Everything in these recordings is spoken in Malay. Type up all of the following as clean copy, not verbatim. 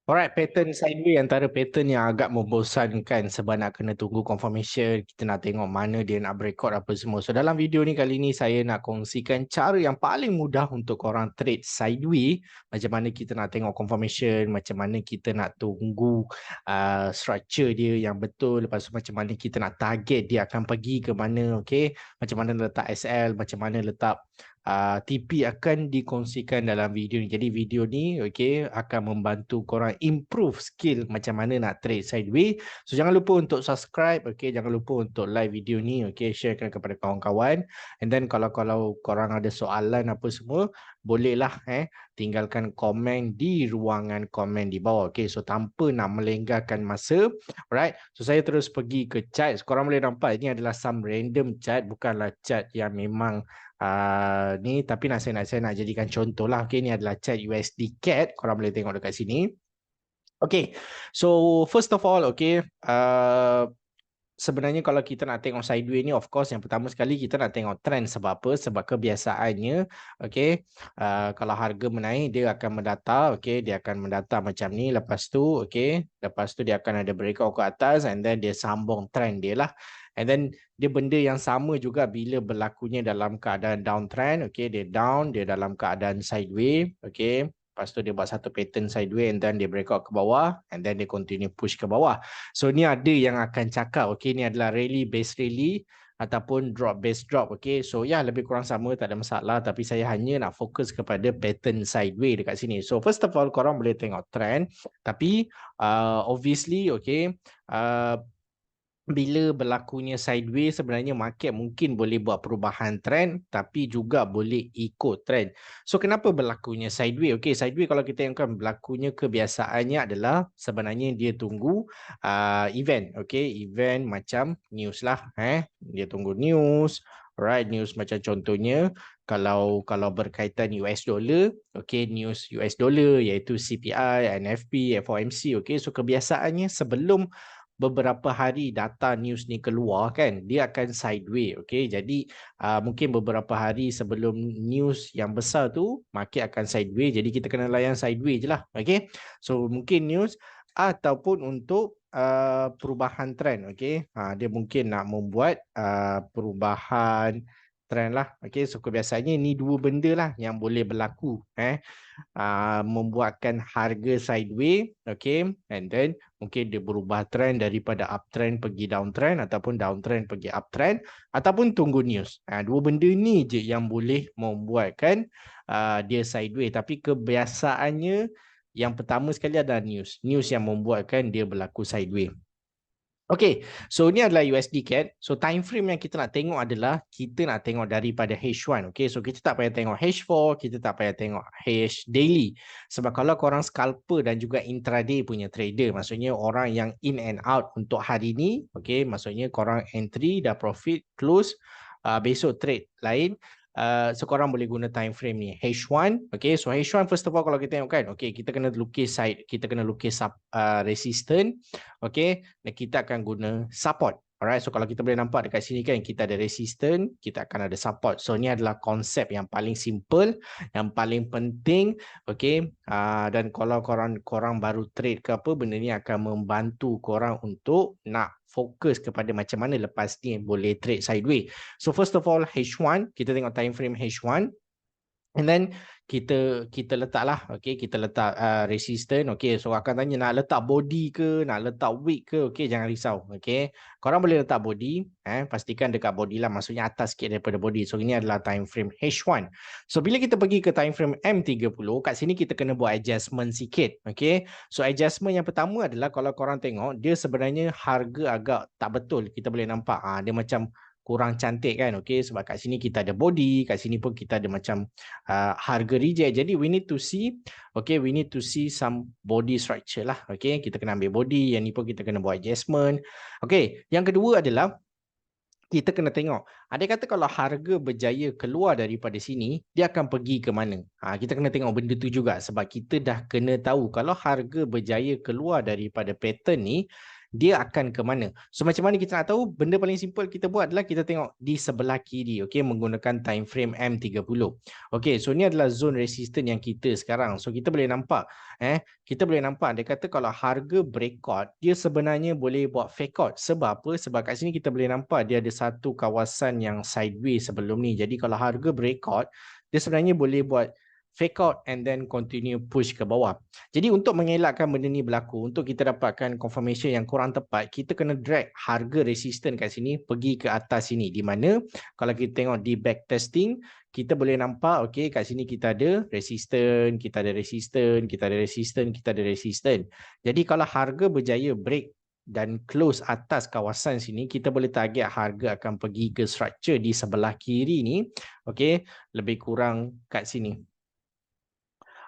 Alright, pattern sideway antara pattern yang agak membosankan sebab nak kena tunggu confirmation, kita nak tengok mana dia nak breakout apa semua. So dalam video ni kali ni saya nak kongsikan cara yang paling mudah untuk korang trade sideway. Macam mana kita nak tengok confirmation, macam mana kita nak tunggu structure dia yang betul. Lepas tu macam mana kita nak target dia akan pergi ke mana, okay? Macam mana letak SL, macam mana letak TP akan dikongsikan dalam video ni. Jadi video ni okay, akan membantu korang improve skill macam mana nak trade sideway. So jangan lupa untuk subscribe, okay, jangan lupa untuk like video ni, okay, sharekan kepada kawan-kawan. And then kalau korang ada soalan apa semua, bolehlah tinggalkan komen di ruangan komen di bawah. Okay, so tanpa nak melengahkan masa, alright. So saya terus pergi ke chart. Korang boleh nampak ini adalah some random chart, bukanlah chart yang memang ni, tapi saya nak jadikan contoh lah. Okay, ni adalah chart USD CAD. Korang boleh tengok dekat sini. Okay, so first of all, okay, sebenarnya kalau kita nak tengok sideway ni, of course yang pertama sekali kita nak tengok trend. Sebab apa? Sebab kebiasaannya, okay, kalau harga menaik dia akan mendata, okay, dia akan mendata macam ni. Lepas tu, okay, lepas tu dia akan ada breakout ke atas and then dia sambung trend dia lah. And then dia benda yang sama juga bila berlakunya dalam keadaan downtrend, okay, dia down, dia dalam keadaan sideway, okay. Lepas tu dia buat satu pattern sideway and then dia breakout ke bawah and then dia continue push ke bawah. So ni ada yang akan cakap, okay, ni adalah rally base rally ataupun drop base drop, okay. So ya, lebih kurang sama, tak ada masalah, tapi saya hanya nak fokus kepada pattern sideway dekat sini. So first of all, korang boleh tengok trend, tapi obviously, okay, bila berlakunya sideways, sebenarnya market mungkin boleh buat perubahan trend tapi juga boleh ikut trend. So kenapa berlakunya sideways? Okay, sideways kalau kita tengokkan berlakunya kebiasaannya adalah sebenarnya dia tunggu event. Okay, event macam news lah. Dia tunggu news. Alright, news macam contohnya kalau berkaitan US dollar, okay, news US dollar iaitu CPI, NFP, FOMC, okay. So kebiasaannya sebelum beberapa hari data news ni keluar kan, dia akan sideway, okay. Jadi mungkin beberapa hari sebelum news yang besar tu market akan sideway, jadi kita kena layan sideway je lah, okay. So mungkin news ataupun untuk perubahan trend, okay. Dia mungkin nak membuat perubahan trend lah, okay. So kebiasaannya ni dua benda lah yang boleh berlaku, membuatkan harga sideway, okay, and then mungkin dia berubah trend daripada uptrend pergi downtrend ataupun downtrend pergi uptrend ataupun tunggu news. Dua benda ni je yang boleh membuatkan dia sideway, tapi kebiasaannya yang pertama sekali adalah news yang membuatkan dia berlaku sideway. Okay, so ni adalah USD CAD. So time frame yang kita nak tengok adalah kita nak tengok daripada H1. Okay, so kita tak payah tengok H4, kita tak payah tengok H daily. Sebab kalau korang scalper dan juga intraday punya trader, maksudnya orang yang in and out untuk hari ni, okay, maksudnya korang entry dah profit close, besok trade lain. So korang boleh guna time frame ni H1, okay. So H1 first of all kalau kita tengok kan, okay, kita kena lukis side, kita kena lukis resistance, okay, dan kita akan guna support. Alright, so kalau kita boleh nampak dekat sini kan, kita ada resistance, kita akan ada support. So ni adalah konsep yang paling simple, yang paling penting, okay. Dan kalau korang baru trade ke apa, benda ni akan membantu korang untuk nak fokus kepada macam mana lepas ni boleh trade sideways. So first of all H1, kita tengok time frame H1. And then kita letaklah, okay, kita letak resistance, okay. So akan tanya nak letak body ke, nak letak wick ke, okay, jangan risau, okay. Korang boleh letak body, pastikan dekat body lah, maksudnya atas sikit daripada body. So ini adalah time frame H1. So bila kita pergi ke time frame M30, kat sini kita kena buat adjustment sikit, okay. So adjustment yang pertama adalah kalau korang tengok, dia sebenarnya harga agak tak betul, kita boleh nampak, dia macam kurang cantik kan, okay. Sebab kat sini kita ada body, kat sini pun kita ada macam harga reject. Jadi we need to see, okay, we need to see some body structure lah, okay. Kita kena ambil body, yang ni pun kita kena buat adjustment, okay. Yang kedua adalah kita kena tengok, ada kata kalau harga berjaya keluar daripada sini, dia akan pergi ke mana. Kita kena tengok benda tu juga, sebab kita dah kena tahu kalau harga berjaya keluar daripada pattern ni, dia akan ke mana. So macam mana kita nak tahu? Benda paling simple kita buat adalah kita tengok di sebelah kiri, okay, menggunakan time frame M30. Okay, so ni adalah zone resistance yang kita sekarang. So kita boleh nampak, kita boleh nampak dia kata kalau harga breakout, dia sebenarnya boleh buat fake out. Sebab apa? Sebab kat sini kita boleh nampak dia ada satu kawasan yang sideways sebelum ni. Jadi kalau harga breakout, dia sebenarnya boleh buat fake out and then continue push ke bawah. Jadi untuk mengelakkan benda ni berlaku, untuk kita dapatkan confirmation yang kurang tepat, kita kena drag harga resistance kat sini pergi ke atas sini. Di mana kalau kita tengok di back testing, kita boleh nampak, okay, kat sini kita ada resistance, kita ada resistance, kita ada resistance, kita ada resistance. Jadi kalau harga berjaya break dan close atas kawasan sini, kita boleh target harga akan pergi ke structure di sebelah kiri ni, okay, lebih kurang kat sini.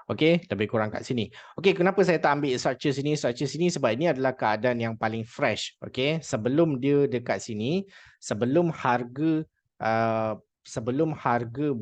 Okey, lebih kurang kat sini. Okey, kenapa saya tak ambil structure sini? Structure sini sebab ini adalah keadaan yang paling fresh. Okey, sebelum dia dekat sini, sebelum harga uh, sebelum harga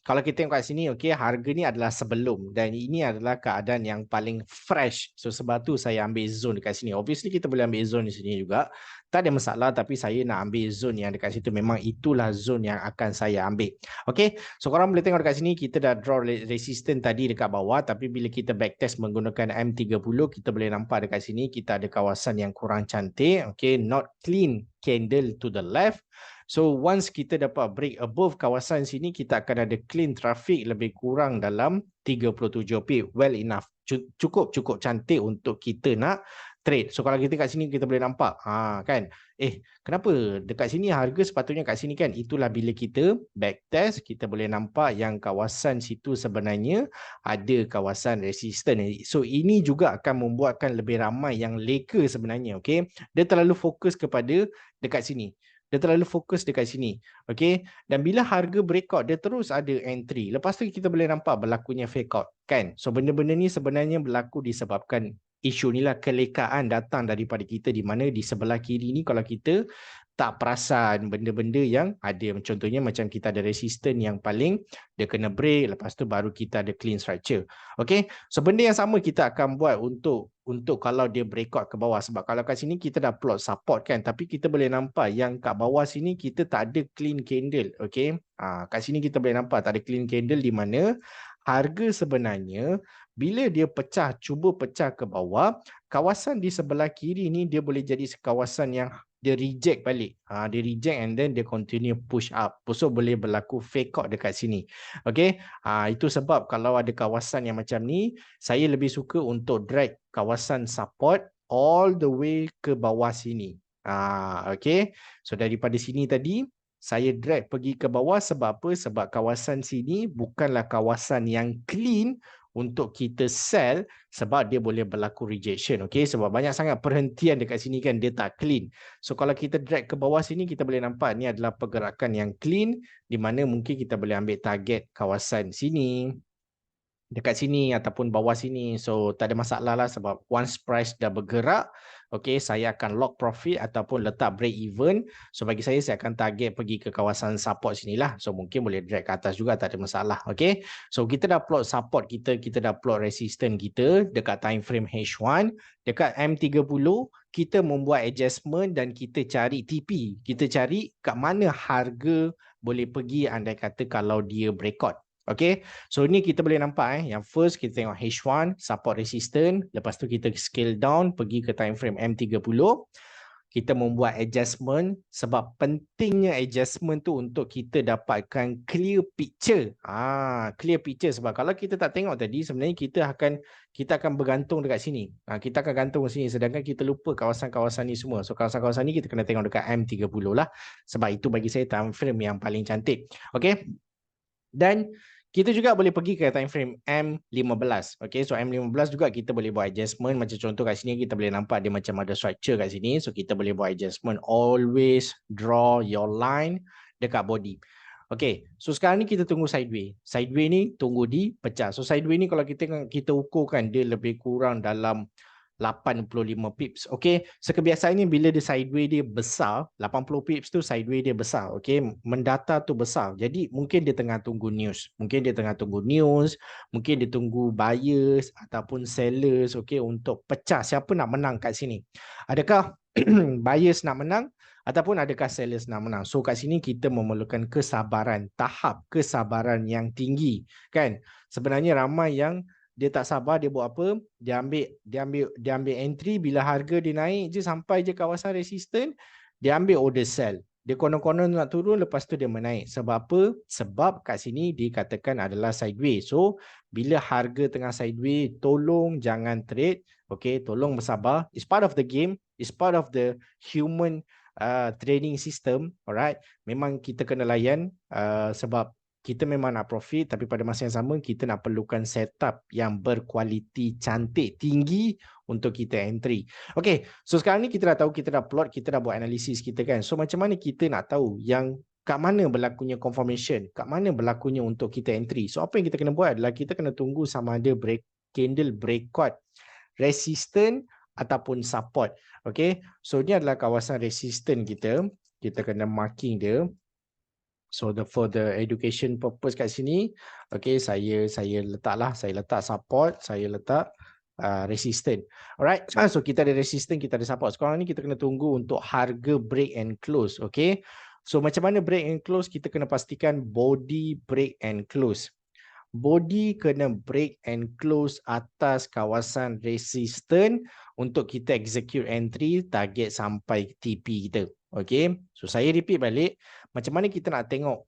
kalau kita tengok kat sini, okey, harga ni adalah sebelum dan ini adalah keadaan yang paling fresh. So sebab tu saya ambil zone dekat sini. Obviously kita boleh ambil zone di sini juga. Tak ada masalah, tapi saya nak ambil zone yang dekat situ. Memang itulah zone yang akan saya ambil. Okey, so korang boleh tengok dekat sini kita dah draw resistance tadi dekat bawah, tapi bila kita backtest menggunakan M30, kita boleh nampak dekat sini kita ada kawasan yang kurang cantik. Okey, not clean candle to the left. So once kita dapat break above kawasan sini, kita akan ada clean traffic lebih kurang dalam 37 pip. Well enough. Cukup cantik untuk kita nak trade. So kalau kita kat sini kita boleh nampak, kan? Kenapa dekat sini harga sepatutnya kat sini kan? Itulah bila kita backtest, kita boleh nampak yang kawasan situ sebenarnya ada kawasan resistance. So ini juga akan membuatkan lebih ramai yang leka sebenarnya, okay? Dia terlalu fokus kepada dekat sini. Dia terlalu fokus dekat sini. Okay? Dan bila harga breakout, dia terus ada entry. Lepas tu kita boleh nampak berlakunya fake out. Kan? So benda-benda ni sebenarnya berlaku disebabkan isu ni lah, kelekaan datang daripada kita di mana di sebelah kiri ni kalau kita tak perasan benda-benda yang ada. Contohnya macam kita ada resistance yang paling dia kena break, lepas tu baru kita ada clean structure. Okay? So benda yang sama kita akan buat untuk kalau dia breakout ke bawah. Sebab kalau kat sini kita dah plot support kan, tapi kita boleh nampak yang kat bawah sini kita tak ada clean candle. Okay? Kat sini kita boleh nampak tak ada clean candle di mana harga sebenarnya bila dia cuba pecah ke bawah, kawasan di sebelah kiri ni dia boleh jadi kawasan yang dia reject balik. Dia reject and then dia continue push up. So boleh berlaku fake out dekat sini. Okay. Itu sebab kalau ada kawasan yang macam ni, saya lebih suka untuk drag kawasan support all the way ke bawah sini. Okay. So daripada sini tadi, saya drag pergi ke bawah sebab apa? Sebab kawasan sini bukanlah kawasan yang clean untuk kita sell sebab dia boleh berlaku rejection. Okay? Sebab banyak sangat perhentian dekat sini kan, dia tak clean. So kalau kita drag ke bawah sini, kita boleh nampak ni adalah pergerakan yang clean di mana mungkin kita boleh ambil target kawasan sini, dekat sini ataupun bawah sini. So tak ada masalah lah sebab once price dah bergerak, okay, saya akan lock profit ataupun letak break even. So bagi saya akan target pergi ke kawasan support sinilah. So mungkin boleh drag ke atas juga, tak ada masalah. Okay, so kita dah plot support kita dah plot resistance kita dekat time frame H1. Dekat M30 kita membuat adjustment dan kita cari TP. Kita cari kat mana harga boleh pergi andai kata kalau dia breakout. Okay, so ni kita boleh nampak yang first kita tengok H1 support resistance, lepas tu kita scale down pergi ke time frame M30. Kita membuat adjustment sebab pentingnya adjustment tu untuk kita dapatkan clear picture. Clear picture sebab kalau kita tak tengok tadi sebenarnya kita akan bergantung dekat sini. Kita akan gantung sini sedangkan kita lupa kawasan-kawasan ni semua. So kawasan-kawasan ni kita kena tengok dekat M30 lah. Sebab itu bagi saya time frame yang paling cantik. Okay. Dan kita juga boleh pergi ke time frame M15. Okay, so M15 juga kita boleh buat adjustment. Macam contoh kat sini kita boleh nampak dia macam ada structure kat sini. So kita boleh buat adjustment. Always draw your line dekat body. Okay, so sekarang ni kita tunggu sideway. Sideway ni tunggu di pecah. So sideway ni kalau kita ukurkan dia lebih kurang dalam 85 pips. Okey, so kebiasaannya bila dia sideways dia besar, 80 pips tu sideways dia besar. Okey, mendata tu besar. Jadi mungkin dia tengah tunggu news. Mungkin dia tengah tunggu news, mungkin dia tunggu buyers ataupun sellers, okey, untuk pecah siapa nak menang kat sini. Adakah buyers nak menang ataupun adakah sellers nak menang. So kat sini kita memerlukan kesabaran, tahap kesabaran yang tinggi, kan? Sebenarnya ramai yang dia tak sabar, dia buat apa? Dia ambil entry bila harga dia naik je sampai je kawasan resisten, dia ambil order sell. Dia konon-konon nak turun, lepas tu dia menaik. Sebab apa? Sebab kat sini dikatakan adalah sideways. So bila harga tengah sideways, tolong jangan trade. Okay, tolong bersabar. It's part of the game. It's part of the human trading system. Alright, memang kita kena layan sebab kita memang nak profit, tapi pada masa yang sama kita nak perlukan setup yang berkualiti cantik, tinggi untuk kita entry. Okay, so sekarang ni kita dah tahu, kita dah plot, kita dah buat analisis kita, kan. So macam mana kita nak tahu yang kat mana berlakunya confirmation, kat mana berlakunya untuk kita entry. So apa yang kita kena buat adalah kita kena tunggu sama ada candle breakout resistant ataupun support. Okay, so ni adalah kawasan resistant kita. Kita kena marking dia. So for the education purpose kat sini, okay, saya letak support, saya letak resistant. Alright, so kita ada resistant, kita ada support. Sekarang ni kita kena tunggu untuk harga break and close, okay. So macam mana break and close? Kita kena pastikan body break and close. Body kena break and close atas kawasan resistant untuk kita execute entry target sampai TP kita. Okay, so saya repeat balik, macam mana kita nak tengok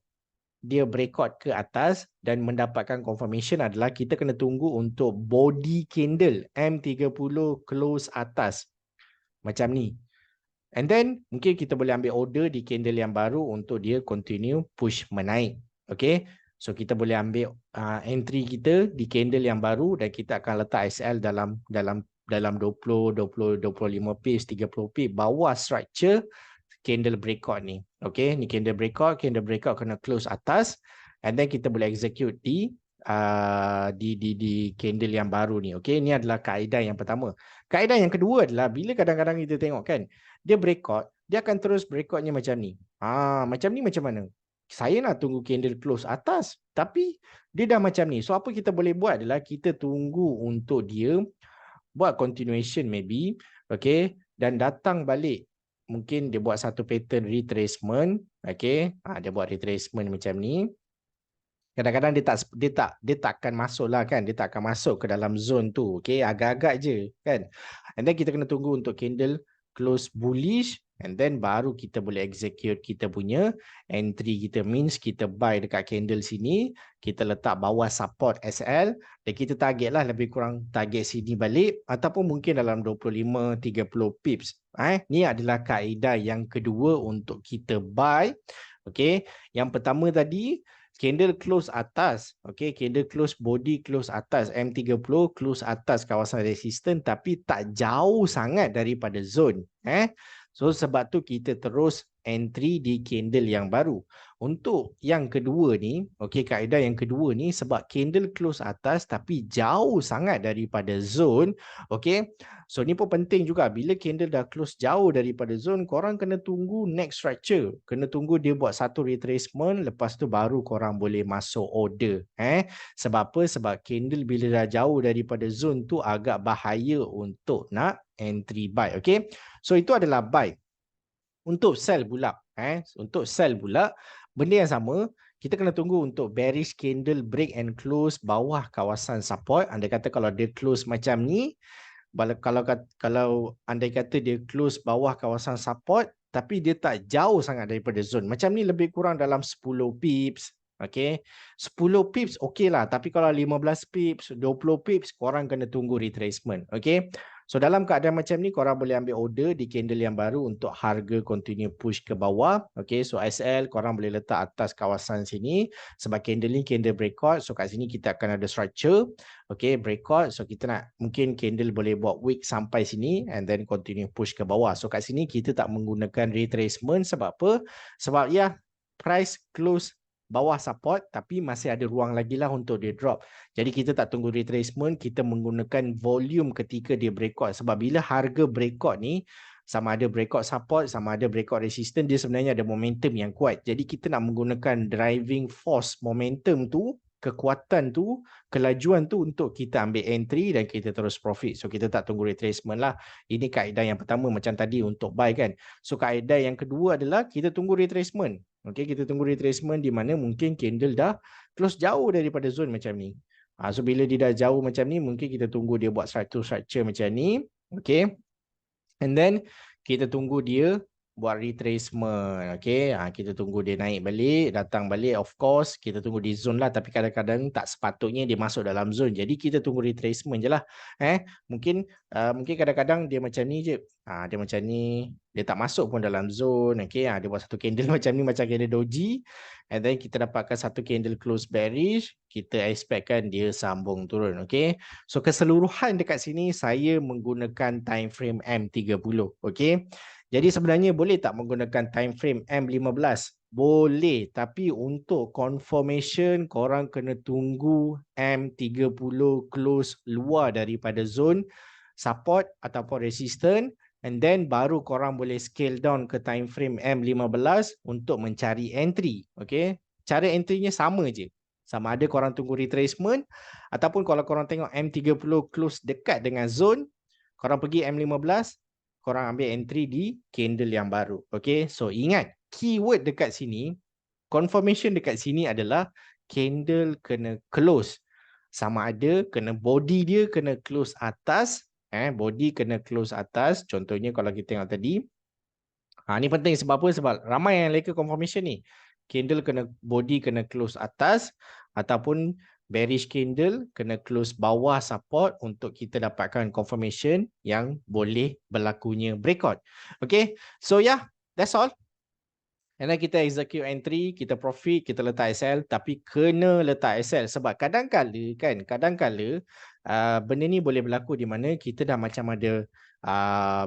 dia breakout ke atas dan mendapatkan confirmation adalah kita kena tunggu untuk body candle M30 close atas macam ni. And then mungkin kita boleh ambil order di candle yang baru untuk dia continue push menaik. Okay, so kita boleh ambil entry kita di candle yang baru dan kita akan letak SL dalam 20, 25 pips, 30 pips bawah structure candle breakout ni. Okay, ni candle breakout kena close atas and then kita boleh execute di candle yang baru ni. Okay, ni adalah kaedah yang pertama. Kaedah yang kedua adalah bila kadang-kadang kita tengok, kan, dia breakout, dia akan terus breakoutnya macam ni. Macam ni macam mana? Saya nak tunggu candle close atas, tapi dia dah macam ni. So apa kita boleh buat adalah kita tunggu untuk dia buat continuation maybe, okay, dan datang balik. Mungkin dia buat satu pattern retracement, okay, dia buat retracement macam ni. Kadang-kadang dia tak akan masuk lah, kan, dia tak akan masuk ke dalam zone tu, okay, agak-agak je, kan. And then kita kena tunggu untuk candle close bullish and then baru kita boleh execute kita punya entry kita. Means kita buy dekat candle sini, kita letak bawah support SL dan kita target lah lebih kurang target sini balik ataupun mungkin dalam 25-30 pips. Ni adalah kaedah yang kedua untuk kita buy. Okay, yang pertama tadi candle close atas, okay, candle close body close atas M30 close atas kawasan resisten tapi tak jauh sangat daripada zone. So sebab tu kita terus entry di candle yang baru. Untuk yang kedua ni, okay, kaedah yang kedua ni sebab candle close atas tapi jauh sangat daripada zone, okay. So ni pun penting juga, bila candle dah close jauh daripada zone, korang kena tunggu next structure. Kena tunggu dia buat satu retracement, lepas tu baru korang boleh masuk order. Sebab apa? Sebab candle bila dah jauh daripada zone tu agak bahaya untuk nak entry buy, okay. So itu adalah buy. Untuk sell pula, untuk sell pula, benda yang sama, kita kena tunggu untuk bearish candle break and close bawah kawasan support. Andai kata kalau dia close macam ni, kalau andai kata dia close bawah kawasan support tapi dia tak jauh sangat daripada zone, macam ni lebih kurang dalam 10 pips, okay, 10 pips okay lah, tapi kalau 15 pips, 20 pips, korang kena tunggu retracement, okay. So dalam keadaan macam ni, korang boleh ambil order di candle yang baru untuk harga continue push ke bawah. Okay, so SL korang boleh letak atas kawasan sini sebab candle ni candle breakout. So kat sini kita akan ada structure, okay, breakout. So kita nak, mungkin candle boleh buat wick sampai sini and then continue push ke bawah. So kat sini kita tak menggunakan retracement sebab apa? Sebab ya, price close bawah support tapi masih ada ruang lagi lah untuk dia drop. Jadi kita tak tunggu retracement, kita menggunakan volume ketika dia breakout. Sebab bila harga breakout ni, sama ada breakout support, sama ada breakout resistance, dia sebenarnya ada momentum yang kuat. Jadi kita nak menggunakan driving force momentum tu, kekuatan tu, kelajuan tu untuk kita ambil entry dan kita terus profit. So kita tak tunggu retracement lah. Ini kaedah yang pertama macam tadi untuk buy kan. So kaedah yang kedua adalah kita tunggu retracement. Okay, kita tunggu retracement di mana mungkin candle dah close jauh daripada zone macam ni. So bila dia dah jauh macam ni, mungkin kita tunggu dia buat structure macam ni. Okay. And then kita tunggu dia buat retracement. Okay. Kita tunggu dia naik balik, datang balik. Of course, kita tunggu di zone lah. Tapi kadang-kadang tak sepatutnya dia masuk dalam zone. Jadi kita tunggu retracement je lah. Mungkin kadang-kadang dia macam ni je. Dia macam ni. Dia tak masuk pun dalam zone. Okay. Dia buat satu candle macam ni, macam candle doji. And then kita dapatkan satu candle close bearish. Kita expectkan dia sambung turun. Okay. So keseluruhan dekat sini saya menggunakan time frame M30. Okay. Jadi sebenarnya boleh tak menggunakan time frame M15? Boleh, tapi untuk confirmation korang kena tunggu M30 close luar daripada zone support ataupun resistance, and then baru korang boleh scale down ke time frame M15 untuk mencari entry. Okay? Cara entry-nya sama je. Sama ada korang tunggu retracement ataupun kalau korang tengok M30 close dekat dengan zone, korang pergi M15, korang ambil entry di candle yang baru. Okay, so ingat keyword dekat sini, confirmation dekat sini adalah candle kena close. Sama ada kena body dia kena close atas, body kena close atas. Contohnya kalau kita tengok tadi, ni penting sebab apa? Sebab ramai yang leka confirmation ni. Candle kena body kena close atas ataupun bearish candle kena close bawah support untuk kita dapatkan confirmation yang boleh berlakunya breakout. Okay, so yeah, that's all. And then kita execute entry, kita profit, kita letak SL, tapi kena letak SL sebab kadang-kala benda ni boleh berlaku di mana kita dah macam ada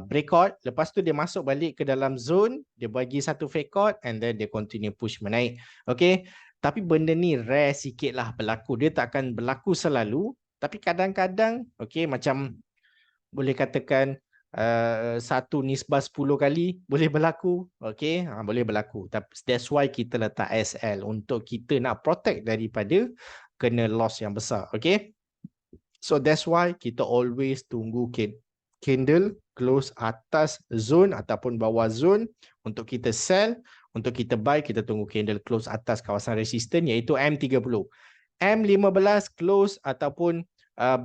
breakout, lepas tu dia masuk balik ke dalam zone, dia bagi satu fake out and then dia continue push menaik. Okay, tapi benda ni rare sikit lah berlaku, dia tak akan berlaku selalu, tapi kadang-kadang okay, macam boleh katakan satu nisbah 10 kali boleh berlaku. Okay, boleh berlaku. Tapi that's why kita letak SL untuk kita nak protect daripada kena loss yang besar. Okay, so that's why kita always tunggu candle close atas zone ataupun bawah zone untuk kita sell. Untuk kita buy, kita tunggu candle close atas kawasan resistance iaitu M30. M15 close ataupun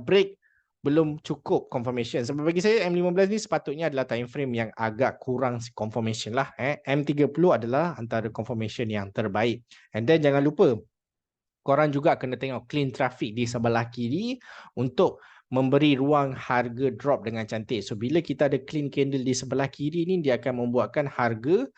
break belum cukup confirmation. Sebab bagi saya M15 ni sepatutnya adalah time frame yang agak kurang confirmation lah. M30 adalah antara confirmation yang terbaik. And then jangan lupa, korang juga kena tengok clean traffic di sebelah kiri untuk memberi ruang harga drop dengan cantik. So bila kita ada clean candle di sebelah kiri ni, dia akan membuatkan harga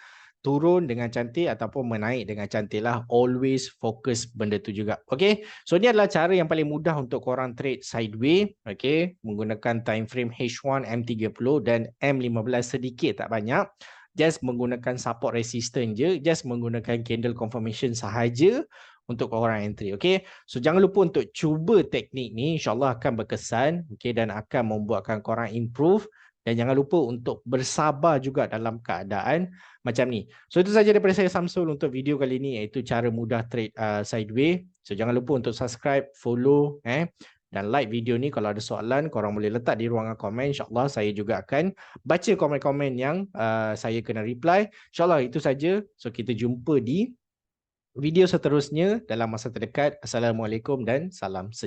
turun dengan cantik ataupun menaik dengan cantik lah. Always fokus benda tu juga. Okay, so ni adalah cara yang paling mudah untuk korang trade sideways. Okay, menggunakan time frame H1, M30 dan M15 sedikit tak banyak. Just menggunakan support resistance je. Just menggunakan candle confirmation sahaja untuk korang entry. Okay, so jangan lupa untuk cuba teknik ni. InsyaAllah akan berkesan. Okay, dan akan membuatkan korang improve. Dan jangan lupa untuk bersabar juga dalam keadaan macam ni. So itu saja daripada saya Samsul untuk video kali ini, iaitu cara mudah trade sideways. So jangan lupa untuk subscribe, follow dan like video ni. Kalau ada soalan, korang boleh letak di ruangan komen. InsyaAllah saya juga akan baca komen-komen yang saya kena reply. InsyaAllah itu saja. So kita jumpa di video seterusnya dalam masa terdekat. Assalamualaikum dan salam sejahtera.